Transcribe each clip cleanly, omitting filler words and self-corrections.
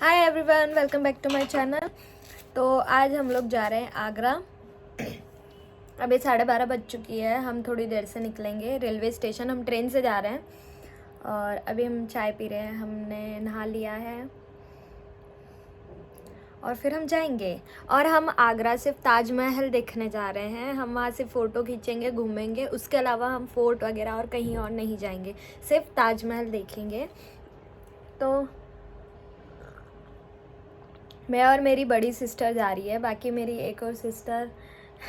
Hi everyone, welcome back to my channel. तो आज हम लोग जा रहे हैं आगरा। अभी 12:30 बज चुकी है। हम थोड़ी देर से निकलेंगे रेलवे स्टेशन। हम ट्रेन से जा रहे हैं और अभी हम चाय पी रहे हैं। हमने नहा लिया है और फिर हम जाएंगे। और हम आगरा सिर्फ ताजमहल देखने जा रहे हैं। हम वहाँ से फ़ोटो खींचेंगे, घूमेंगे। उसके अलावा हम फोर्ट वगैरह और कहीं और नहीं जाएंगे, सिर्फ ताजमहल देखेंगे। तो मैं और मेरी बड़ी सिस्टर जा रही है, बाकी मेरी एक और सिस्टर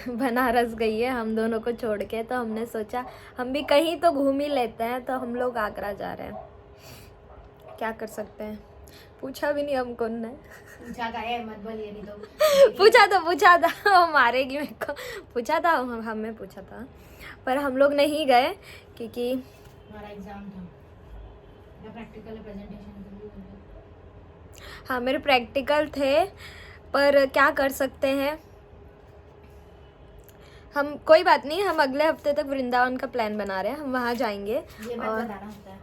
बनारस गई है हम दोनों को छोड़ के। तो हमने सोचा हम भी कहीं तो घूम ही लेते हैं, तो हम लोग आगरा जा रहे हैं। क्या कर सकते हैं, पूछा भी नहीं हमको ने। पूछा था है, मत बोलिए नहीं तो। पूछा था वो मारेगी मेरे को। पूछा था हमें पूछा था, पर हम लोग नहीं गए क्योंकि हमारा एग्जाम था या प्रैक्टिकल प्रेजेंटेशन। हाँ, मेरे प्रैक्टिकल थे, पर क्या कर सकते हैं हम। कोई बात नहीं, हम अगले हफ्ते तक वृंदावन का प्लान बना रहे हैं। हम वहाँ जाएंगे। ये बात और बताना होता है।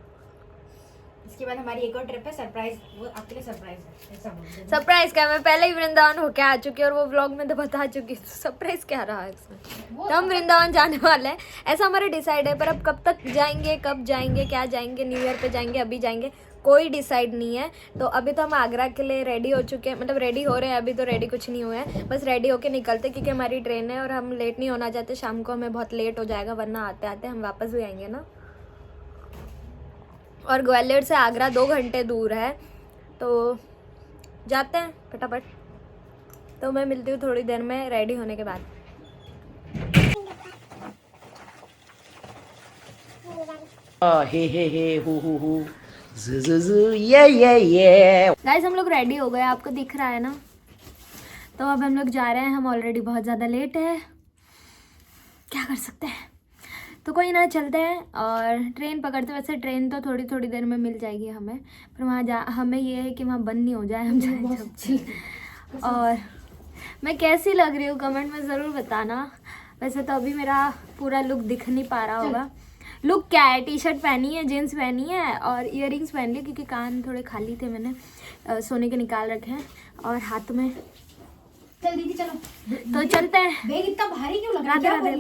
इसके बाद हमारी एक और ट्रिप है, सरप्राइज। वो आपके लिए सरप्राइज है, ऐसा बोल दो। सरप्राइज क्या, मैं पहले ही वृंदावन होके आ चुकी हूँ और वो व्लॉग में तो बता चुकी हूँ। सरप्राइज क्या रहा है इसमें। तो हम वृंदावन जाने वाले हैं, ऐसा हमारा डिसाइड है। पर अब कब तक जाएंगे, कब जाएंगे, क्या जाएंगे, न्यू ईयर पे जाएंगे, अभी जाएंगे, कोई डिसाइड नहीं है। तो अभी तो हम आगरा के लिए रेडी हो चुके हैं, मतलब रेडी हो रहे हैं। अभी तो रेडी कुछ नहीं हुए हैं, बस रेडी होके निकलते क्योंकि हमारी ट्रेन है और हम लेट नहीं होना चाहते। शाम को हमें बहुत लेट हो जाएगा, वरना आते आते हम वापस भी आएंगे ना। और ग्वालियर से आगरा 2 घंटे दूर है, तो जाते हैं फटाफट। तो मैं मिलती हूँ थोड़ी देर में रेडी होने के बाद। हे हु हु ये गाइस, हम लोग रेडी हो गए, आपको दिख रहा है ना। तो अब हम लोग जा रहे हैं। हम ऑलरेडी बहुत ज़्यादा लेट है, क्या कर सकते हैं। तो कोई ना, चलते हैं और ट्रेन पकड़ते। वैसे ट्रेन तो थोड़ी थोड़ी देर में मिल जाएगी हमें, पर वहाँ जा हमें ये है कि वहाँ बंद नहीं हो जाए, हम जाए जब। और मैं कैसी लग रही हूँ कमेंट में ज़रूर बताना। वैसे तो अभी मेरा पूरा लुक दिख नहीं पा रहा होगा। लुक क्या है, टी शर्ट पहनी है, जीन्स पहनी है और इयररिंग्स पहन ली क्योंकि कान थोड़े खाली थे, मैंने सोने के निकाल रखे हैं। और हाथ में चल दीदी चलो, तो चलते हैं। बैग इतना भारी क्यों लग रहा राधे राधे। है?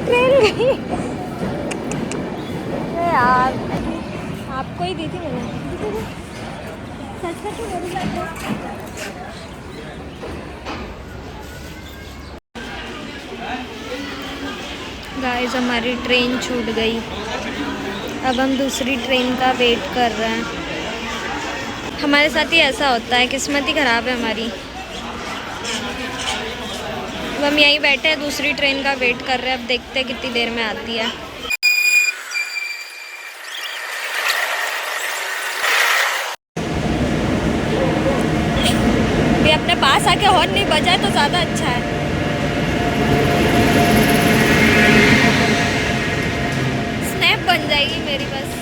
ट्रेन गई यार, आपको ही दी थी मैंने। सच में तो मेरी बात है। गाइस, हमारी ट्रेन छूट गई। अब हम दूसरी ट्रेन का वेट कर रहे हैं। हमारे साथ ही ऐसा होता है, किस्मत ही ख़राब है हमारी। अब हम यहीं बैठे हैं, दूसरी ट्रेन का वेट कर रहे हैं। अब देखते हैं कितनी देर में आती है। ये अपने पास आके हॉर्न नहीं बजाए तो ज़्यादा अच्छा है। स्नैप बन जाएगी मेरी बस।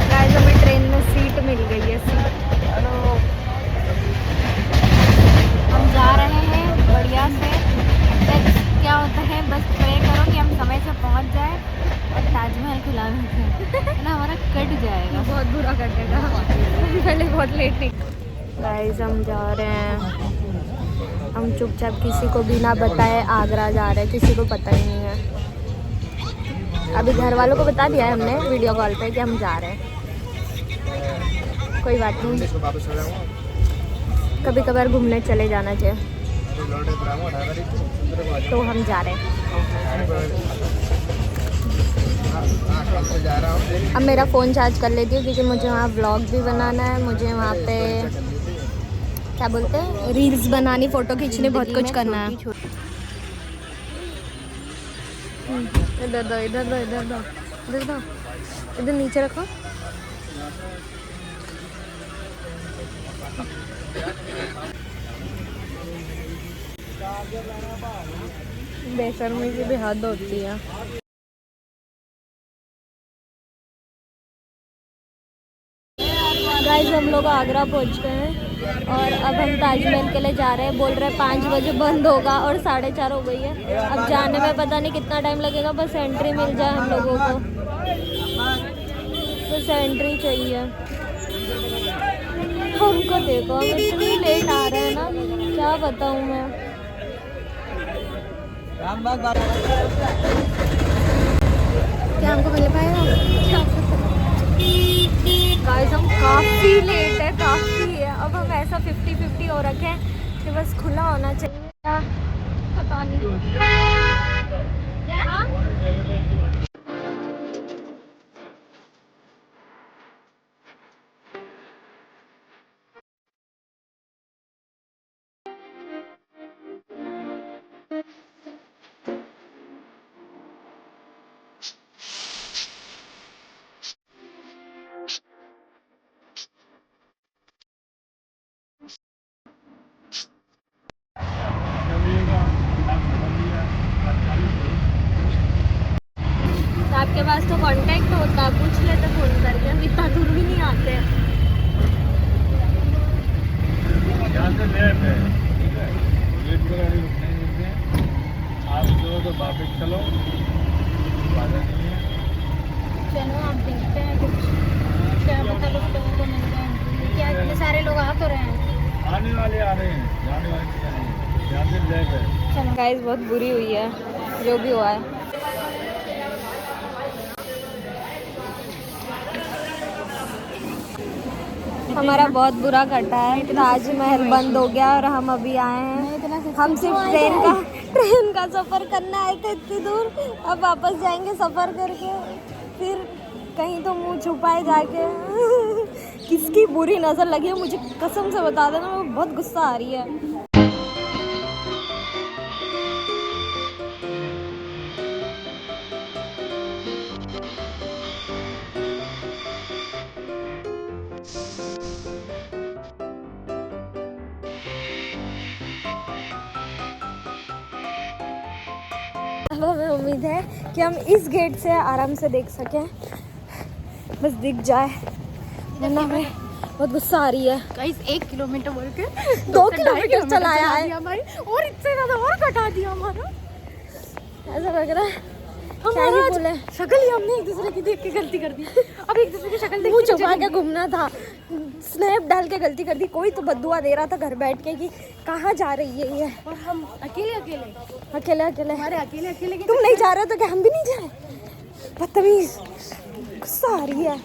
गाइस, हमें ट्रेन में सीट मिल गई है, सीट। हम जा रहे हैं बढ़िया से। बस क्या होता है, बस प्रे करो कि हम समय से पहुंच जाए और ताजमहल खिला दें ना, हमारा कट जाएगा, बहुत बुरा कटेगा। पहले बहुत लेट निकल। गाइस, हम जा रहे हैं। हम चुपचाप किसी को भी ना बताए आगरा जा रहे हैं, किसी को पता ही नहीं है। अभी घर वालों को बता दिया है हमने वीडियो कॉल पे कि हम जा रहे हैं। कोई बात नहीं, कभी कभार घूमने चले जाना चाहिए। तो हम जा रहे हैं। अब मेरा फ़ोन चार्ज कर लेती हूँ क्योंकि मुझे वहाँ व्लॉग भी बनाना है। मुझे वहाँ पे क्या बोलते हैं, रील्स बनानी, फोटो खींचनी, बहुत कुछ करना है। इधर दो, इधर दो, इधर दो, इधर दो, इधर नीचे रखो। बेशर्मी की भी हद होती है। गाइस हम लोग आगरा पहुंच गए हैं और अब हम ताजमहल के लिए जा रहे हैं। बोल रहे हैं 5 बजे बंद होगा और 4:30 हो गई है। अब जाने में पता नहीं कितना टाइम लगेगा, बस एंट्री मिल जाए हम लोगों को, बस एंट्री चाहिए हमको। देखो हम इतनी लेट आ रहे हैं ना, क्या बताऊँ मैं। क्या हमको मिल पाएगा? गाइस हम काफ़ी लेट है, काफ़ी है। अब हम ऐसा 50-50 हो रखे हैं कि बस खुला होना चाहिए, क्या पता नहीं। आपके पास तो कांटेक्ट होता, पूछ लेते फोन करके, हम इतना दूर भी नहीं आते हैं। चलो आप देखते हैं कुछ, क्या पता कुछ लोगों को मिल जाए। क्या इतने सारे लोग आ तो रहे हैं, आने वाले आ रहे हैं, जाने वाले चलो। गाइस बहुत बुरी हुई है जो भी हुआ है। हमारा बहुत बुरा कटा है, ताजमहल बंद हो गया और हम अभी आए हैं। हम सिर्फ ट्रेन का सफ़र करना आए थे इतनी दूर, अब वापस जाएंगे सफ़र करके, फिर कहीं तो मुंह छुपाए जाके। किसकी बुरी नज़र लगी है मुझे कसम से बता देना, मुझे बहुत गुस्सा आ रही है। अब हमें उम्मीद है कि हम इस गेट से आराम से देख सकें, बस दिख जाए, वरना हमें बहुत गुस्सा आ रही है। गाइस 1 किलोमीटर बोल के 2 किलोमीटर चलाया है हमारी, और इससे ज्यादा और कटा दिया हमारा। ऐसा लग रहा है क्या ही हमारा बोले। शक्ल ही हमने एक दूसरे की देख के गलती कर दी। अब एक दूसरे की शक्ल देख मुंह के छुपा के घूमना था, स्नैप डाल के गलती कर दी। कोई तो बद्दुआ दे रहा था घर बैठ के कि कहाँ जा रही है ये, और हम अकेले अकेले अकेले। हमारे अकेले तुम नहीं जा रहे तो क्या हम भी नहीं जाए? बदतमीज, गुस्सा आ रही है।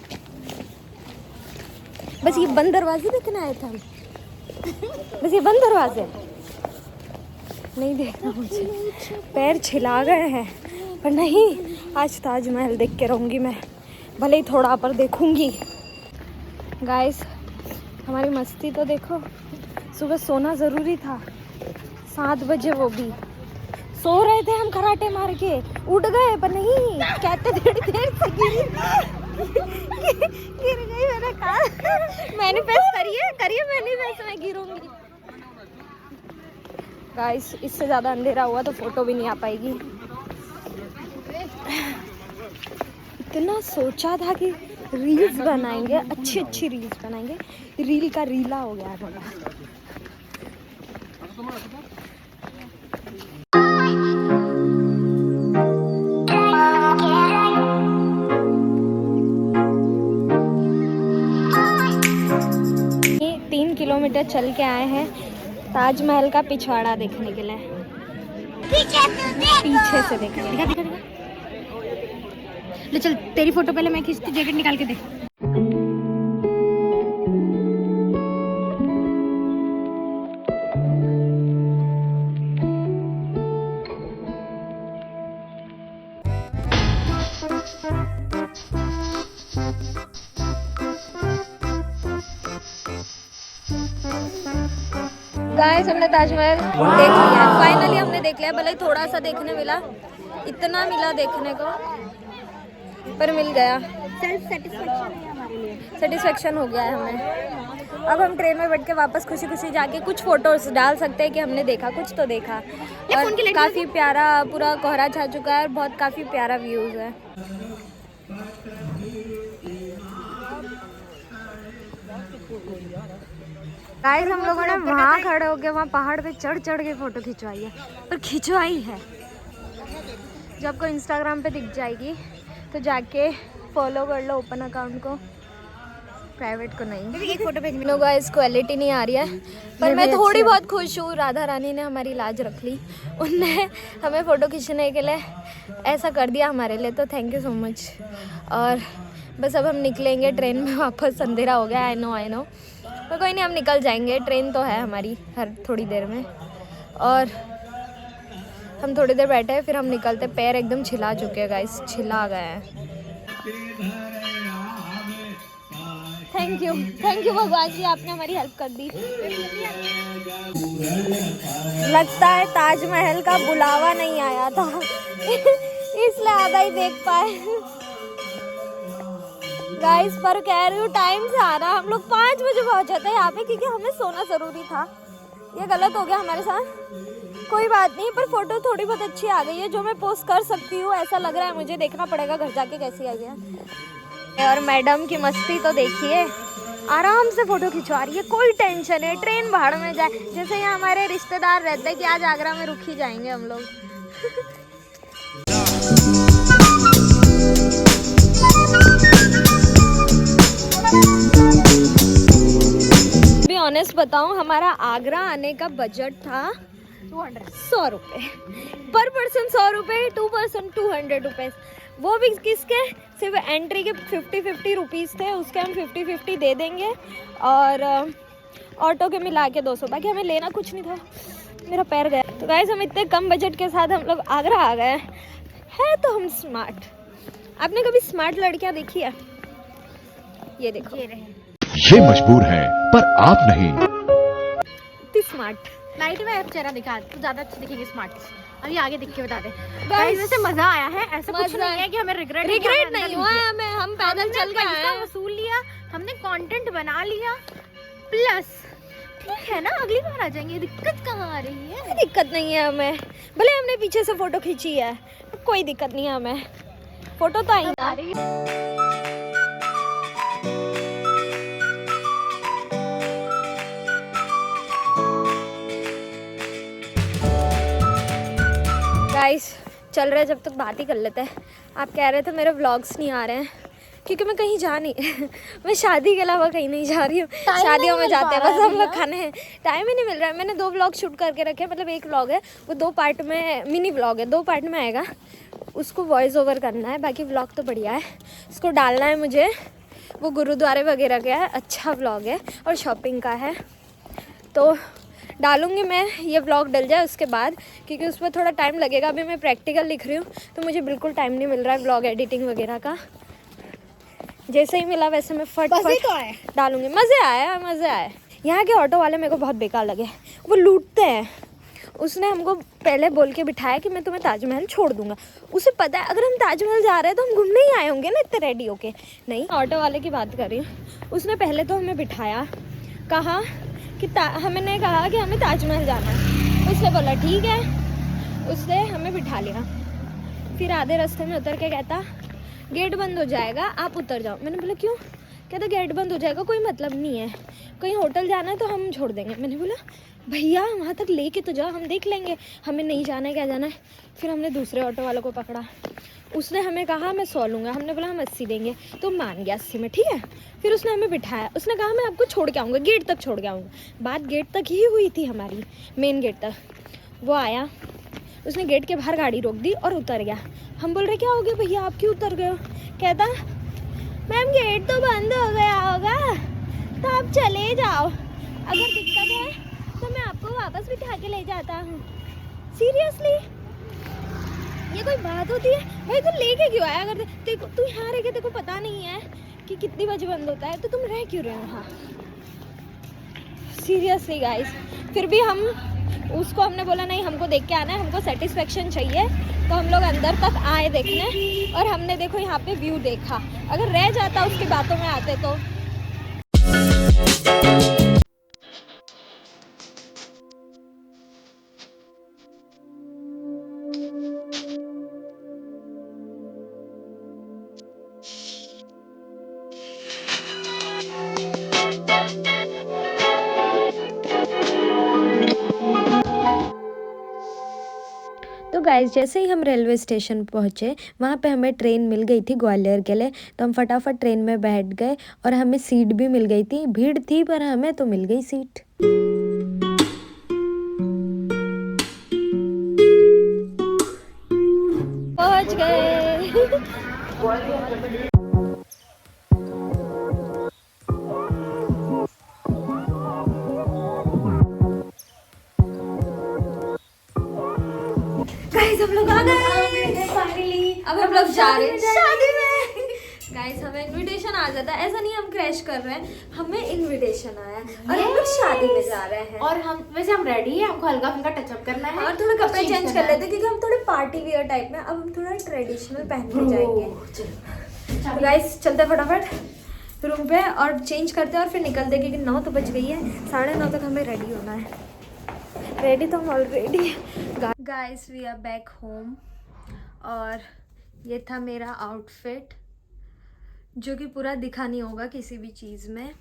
बस ये बंद दरवाजे देखने आए थे हम, बस ये बंद दरवाजे नहीं देखना मुझे। पैर छिला गए हैं पर नहीं, आज ताजमहल देख के रहूँगी मैं, भले ही थोड़ा पर देखूँगी। गाइस हमारी मस्ती तो देखो, सुबह सोना ज़रूरी था, 7 बजे वो भी सो रहे थे हम, खराटे मार के उठ गए, पर नहीं कहते थोड़ी देर से गिर गई। मैंने कहा मैनिफेस्ट करिए मैनिफेस्ट, मैं गिरूंगी। गाइस इससे ज़्यादा अंधेरा हुआ तो फोटो भी नहीं आ पाएगी। इतना सोचा था कि रील्स बनाएंगे, अच्छी रील्स बनाएंगे, रील का रीला हो गया थोड़ा। ये 3 किलोमीटर चल के आए हैं ताजमहल का पिछवाड़ा देखने के लिए, पीछे से देखने। दिखा ले, चल तेरी फोटो पहले मैं खींचती, जैकेट निकाल के दे। गाइस हमने ताजमहल देख लिया, फाइनली हमने देख लिया। भले ही थोड़ा सा देखने मिला, इतना मिला देखने को, पर मिल गया। सेल्फ सेटिस्फेक्शन है हमारे लिए। सेटिस्फेक्शन हो गया है हमें। अब हम ट्रेन में बैठ के वापस खुशी खुशी जाके कुछ फोटोज डाल सकते हैं कि हमने देखा, कुछ तो देखा। और काफ़ी प्यारा पूरा कोहरा छा चुका है और बहुत काफ़ी प्यारा व्यूज़ है। गाइस हम लोगों ने वहाँ खड़े होके वहाँ पहाड़ पे चढ़ के फ़ोटो खिंचवाई है, पर खिंचवाई है। जब आपको इंस्टाग्राम पे दिख जाएगी तो जाके फॉलो कर लो ओपन अकाउंट को, प्राइवेट को नहीं। एक फोटो भेज लोगों गाइस क्वालिटी नहीं आ रही है, पर मैं थोड़ी बहुत खुश हूँ। राधा रानी ने हमारी लाज रख ली, उनने हमें फ़ोटो खींचने के लिए ऐसा कर दिया हमारे लिए, तो थैंक यू सो मच। और बस अब हम निकलेंगे ट्रेन में वापस, अंधेरा हो गया। आई नो तो कोई नहीं, हम निकल जाएंगे। ट्रेन तो है हमारी हर थोड़ी देर में, और हम थोड़ी देर बैठे हैं फिर हम निकलते। पैर एकदम छिला चुके हैं गाइस, छिला गए हैं। थैंक यू भगवान जी, आपने हमारी हेल्प कर दी। लगता है ताजमहल का बुलावा नहीं आया था इसलिए आधा ही देख पाए गाइस। पर कह रही हूँ टाइम से आना, हम लोग 5 बजे पहुँचे थे यहाँ पे, क्योंकि हमें सोना ज़रूरी था। ये गलत हो गया हमारे साथ, कोई बात नहीं, पर फोटो थोड़ी बहुत अच्छी आ गई है जो मैं पोस्ट कर सकती हूँ, ऐसा लग रहा है मुझे। देखना पड़ेगा घर जाके कैसी आई है। और मैडम की मस्ती तो देखिए, आराम से फ़ोटो खिंचवा रही है, कोई टेंशन है। ट्रेन भाड़ में जाए, जैसे यहाँ हमारे रिश्तेदार रहते हैं कि आज आगरा में रुक ही जाएंगे हम लोग भी ऑनेस्ट बताऊं, हमारा आगरा आने का बजट था 100 रुपये पर पर्सन, 100 रुपये, 2 पर्सन 200 रुपीज़। वो भी किसके, सिर्फ एंट्री के 50 रुपीज़ थे, उसके हम 50 दे देंगे, और ऑटो के मिला के 200। बाकी हमें लेना कुछ नहीं था, मेरा पैर गया। तो गाइस हम इतने कम बजट के साथ हम लोग आगरा आ गए हैं, तो हम स्मार्ट। आपने कभी स्मार्ट लड़कियां देखी है? ये देखो, ये मजबूर है पर आप नहीं। स्मार्ट लाइट में अब चेहरा दिखा तो ज्यादा अच्छी दिखेगी स्मार्ट। अभी आगे दिख के बता दे। गाइस वैसे मजा आया है, ऐसा कुछ नहीं है कि हमें रिग्रेट नहीं हुआ है हमें। हम पैदल चल के आए हैं, वसूल लिया, हमने कंटेंट बना लिया, प्लस ठीक है ना, अगली बार आ जाएंगे। दिक्कत कहाँ आ रही है? दिक्कत नहीं है हमें, भले हमने पीछे से फोटो खींची है, कोई दिक्कत नहीं है हमें। फोटो तो आई आ रही है। गाइस चल रहे, जब तक बात ही कर लेते हैं। आप कह रहे थे मेरे व्लॉग्स नहीं आ रहे हैं, क्योंकि मैं कहीं जा नहीं मैं शादी के अलावा कहीं नहीं जा रही हूँ। शादियों में जाते हैं बस हम लोग खाने हैं, टाइम ही नहीं मिल रहा है। मैंने 2 व्लॉग शूट करके रखे हैं, मतलब एक व्लॉग है वो 2 पार्ट में, मिनी व्लॉग है, 2 पार्ट में आएगा, उसको वॉइस ओवर करना है। बाकी व्लॉग तो बढ़िया है, उसको डालना है मुझे। वो गुरुद्वारे वगैरह का है, अच्छा व्लॉग है, और शॉपिंग का है, तो डालूंगी मैं। ये व्लॉग डल जाए उसके बाद, क्योंकि उसमें थोड़ा टाइम लगेगा। अभी मैं प्रैक्टिकल लिख रही हूँ, तो मुझे बिल्कुल टाइम नहीं मिल रहा है व्लॉग एडिटिंग वगैरह का। जैसे ही मिला वैसे मैं फट डालूंगी। मज़े आए। यहाँ के ऑटो वाले मेरे को बहुत बेकार लगे, वो लूटते हैं। उसने हमको पहले बोल के बिठाया कि मैं तुम्हें ताजमहल छोड़ दूंगा। उसे पता है अगर हम ताजमहल जा रहे हैं तो हम घूमने ही आए होंगे ना इतने रेडी होके। नहीं, ऑटो वाले की बात कर रही हूँ। उसने पहले तो हमें बिठाया, कहा कि हमने कहा कि हमें ताजमहल जाना है। उसने बोला ठीक है, उसने हमें बिठा लिया। फिर आधे रास्ते में उतर के कहता गेट बंद हो जाएगा, आप उतर जाओ। मैंने बोला क्यों? कहता गेट बंद हो जाएगा, कोई मतलब नहीं है, कहीं होटल जाना है तो हम छोड़ देंगे। मैंने बोला भैया वहाँ तक लेके तो जाओ, हम देख लेंगे, हमें नहीं जाना है, क्या जाना है। फिर हमने दूसरे ऑटो वालों को पकड़ा, उसने हमें कहा मैं 100 लूँगा। हमने बोला हम 80 देंगे, तो मान गया 80 में, ठीक है। फिर उसने हमें बिठाया, उसने कहा मैं आपको छोड़ के आऊँगा, गेट तक छोड़ के आऊँगा। बात गेट तक ही हुई थी हमारी, मेन गेट तक। वो आया, उसने गेट के बाहर गाड़ी रोक दी और उतर गया। हम बोल रहे क्या हो गया भैया, आप क्यों उतर गए हो? कहता मैम गेट तो बंद हो गया होगा, तो आप चले जाओ, अगर दिक्कत है तो मैं आपको वापस बिठा के ले जाता हूँ। सीरियसली ये कोई बात होती है भाई? तू लेके क्यों आया? अगर तू यहाँ रह के तेको पता नहीं है कि कितनी बजे बंद होता है, तो तुम रह क्यों रहे हो? हाँ सीरियसली गाइस, फिर भी हम उसको हमने बोला नहीं, हमको देख के आना है, हमको सेटिस्फेक्शन चाहिए। तो हम लोग अंदर तक आए देखने, और हमने देखो यहाँ पे व्यू देखा। अगर रह जाता उसकी बातों में आते तो। तो गाइस, जैसे ही हम रेलवे स्टेशन पहुँचे, वहाँ पे हमें ट्रेन मिल गई थी ग्वालियर के लिए। तो हम फटाफट ट्रेन में बैठ गए और हमें सीट भी मिल गई थी। भीड़ थी पर हमें तो मिल गई सीट। पहुँच गए। गाइस हम लोग आ गए फाइनली। अब हम लोग जा रहे हैं शादी में। गाइस हमें इनविटेशन आ जाता है, ऐसा नहीं हम क्रैश कर रहे हैं, हमें इनविटेशन आया और हम लोग शादी में जा रहे हैं। और हम वैसे हम रेडी हैं, हमको हल्का फुल्का टचअप करना है और थोड़े कपड़े चेंज कर लेते हैं क्योंकि हम थोड़े पार्टी वियर टाइप में, अब हम थोड़ा ट्रेडिशनल पहन के जाएंगे। तो गाइस चलते फटाफट रूम पे और चेंज करते हैं और फिर निकलते, क्योंकि 9 तो बज गई है, 9:30 तक हमें रेडी होना है। रेडी तो हम already. Guys we are back home, और ये था मेरा आउटफिट जो कि पूरा दिखा नहीं होगा किसी भी चीज़ में।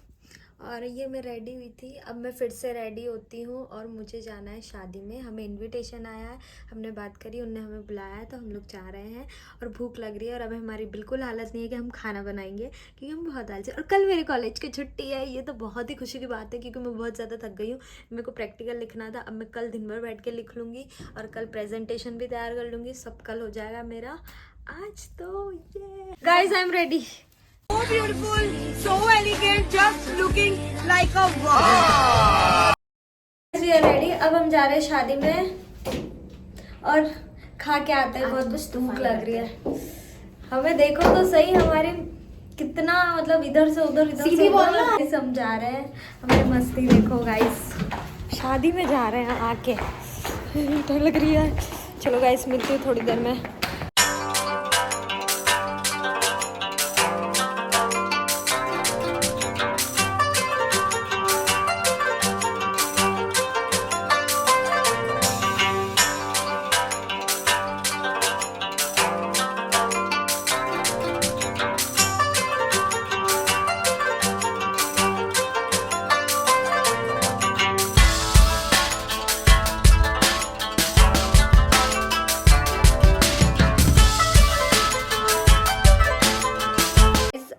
और ये मैं रेडी हुई थी, अब मैं फिर से रेडी होती हूँ और मुझे जाना है शादी में। हमें इनविटेशन आया है, हमने बात करी, उनने हमें बुलाया है, तो हम लोग जा रहे हैं। और भूख लग रही है और अभी हमारी बिल्कुल हालत नहीं है कि हम खाना बनाएंगे, क्योंकि हम बहुत आलसी। और कल मेरे कॉलेज की छुट्टी है, ये तो बहुत ही खुशी की बात है, क्योंकि मैं बहुत ज़्यादा थक गई हूँ। मेरे को प्रैक्टिकल लिखना था, अब मैं कल दिन भर बैठ के लिख लूँगी और कल प्रेजेंटेशन भी तैयार कर लूँगी। सब कल हो जाएगा मेरा। आज तो ये guys I am ready. So beautiful, so elegant, just looking like a wow. We are ready। अब हम जा रहे हैं शादी में और खा के आते हैं, बहुत कुछ भूख लग रही है हमें। देखो तो सही हमारे कितना मतलब इधर से उधर सीधी बोलना। हम जा रहे हैं, हमारी मस्ती देखो गाइस। शादी में जा रहे हैं आके, डर लग रही है। चलो गाइस मिलती हूँ थोड़ी देर में।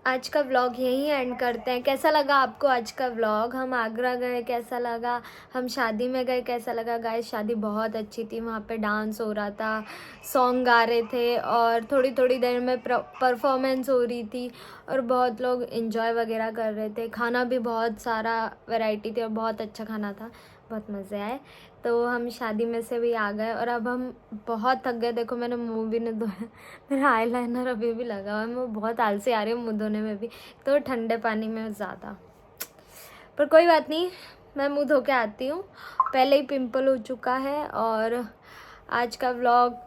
आज का व्लॉग यहीं एंड करते हैं। कैसा लगा आपको आज का व्लॉग? हम आगरा गए, कैसा लगा? हम शादी में गए, कैसा लगा? गाइस शादी बहुत अच्छी थी, वहाँ पे डांस हो रहा था, सॉन्ग गा रहे थे और थोड़ी थोड़ी देर में परफॉर्मेंस हो रही थी और बहुत लोग एंजॉय वगैरह कर रहे थे। खाना भी बहुत सारा वैरायटी थी और बहुत अच्छा खाना था, बहुत मज़े आए। तो हम शादी में से भी आ गए और अब हम बहुत थक गए। देखो मैंने मुंह भी नहीं धोया, मेरा आईलाइनर अभी भी लगा हुआ है, मैं बहुत आलसी आ रही हूँ मुंह धोने में भी, तो ठंडे पानी में ज़्यादा। पर कोई बात नहीं, मैं मुंह धो के आती हूँ। पहले ही पिंपल हो चुका है। और आज का व्लॉग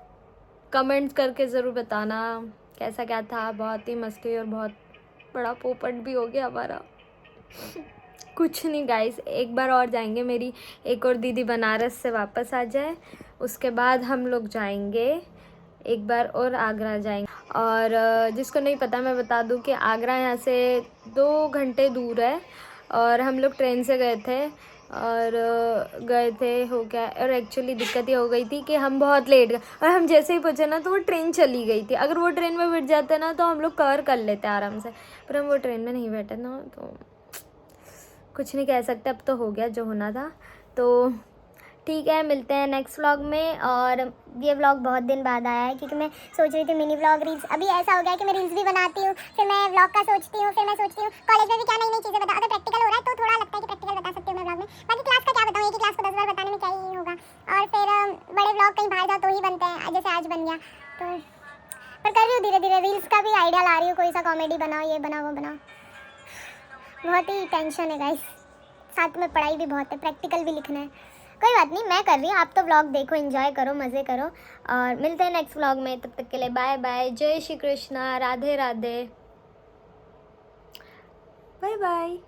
कमेंट्स करके ज़रूर बताना कैसा क्या था। बहुत ही मस्ती और बहुत बड़ा पोपट भी हो गया हमारा। कुछ नहीं गाइस, एक बार और जाएंगे, मेरी एक और दीदी बनारस से वापस आ जाए, उसके बाद हम लोग जाएंगे एक बार और आगरा जाएंगे। और जिसको नहीं पता मैं बता दूं कि आगरा यहाँ से 2 घंटे दूर है और हम लोग ट्रेन से गए थे और गए थे हो गया। और एक्चुअली दिक्कत ये हो गई थी कि हम बहुत लेट गए और हम जैसे ही पहुँचे ना तो वो ट्रेन चली गई थी। अगर वो ट्रेन में बैठ जाते ना तो हम लोग कवर कर लेते आराम से, पर हम वो ट्रेन में नहीं बैठे ना, तो कुछ नहीं कह सकते। अब तो हो गया जो होना था। तो ठीक है, मिलते हैं नेक्स्ट व्लॉग में। और ये व्लॉग बहुत दिन बाद आया है क्योंकि मैं सोच रही थी मिनी व्लॉग रील्स। अभी ऐसा हो गया कि मैं रील्स भी बनाती हूँ, फिर मैं व्लॉग का सोचती हूँ, फिर मैं सोचती हूँ कॉलेज में भी क्या नई नई चीज़ें बताऊँ। अगर प्रैक्टिकल हो रहा है तो थोड़ा लगता है कि प्रैक्टिकल बता सकती हूँ मैं व्लॉग में, बाकी क्लास का क्या बताऊँ, एक ही क्लास को 10 बार बताने में क्या ही होगा। और फिर बड़े व्लॉग कहीं बाहर जाओ तो ही बनते हैं, जैसे आज बन गया। तो पर कर रही हूँ धीरे धीरे, रील्स का भी आइडिया ला रही हूँ, कोई सा कॉमेडी बनाओ, ये बनाओ वो बनाओ। बहुत ही टेंशन है गाइस, साथ में पढ़ाई भी बहुत है, प्रैक्टिकल भी लिखना है। कोई बात नहीं, मैं कर रही हूँ, आप तो व्लॉग देखो, एंजॉय करो, मज़े करो, और मिलते हैं नेक्स्ट व्लॉग में। तब तक के लिए बाय बाय, जय श्री कृष्णा, राधे राधे, बाय बाय।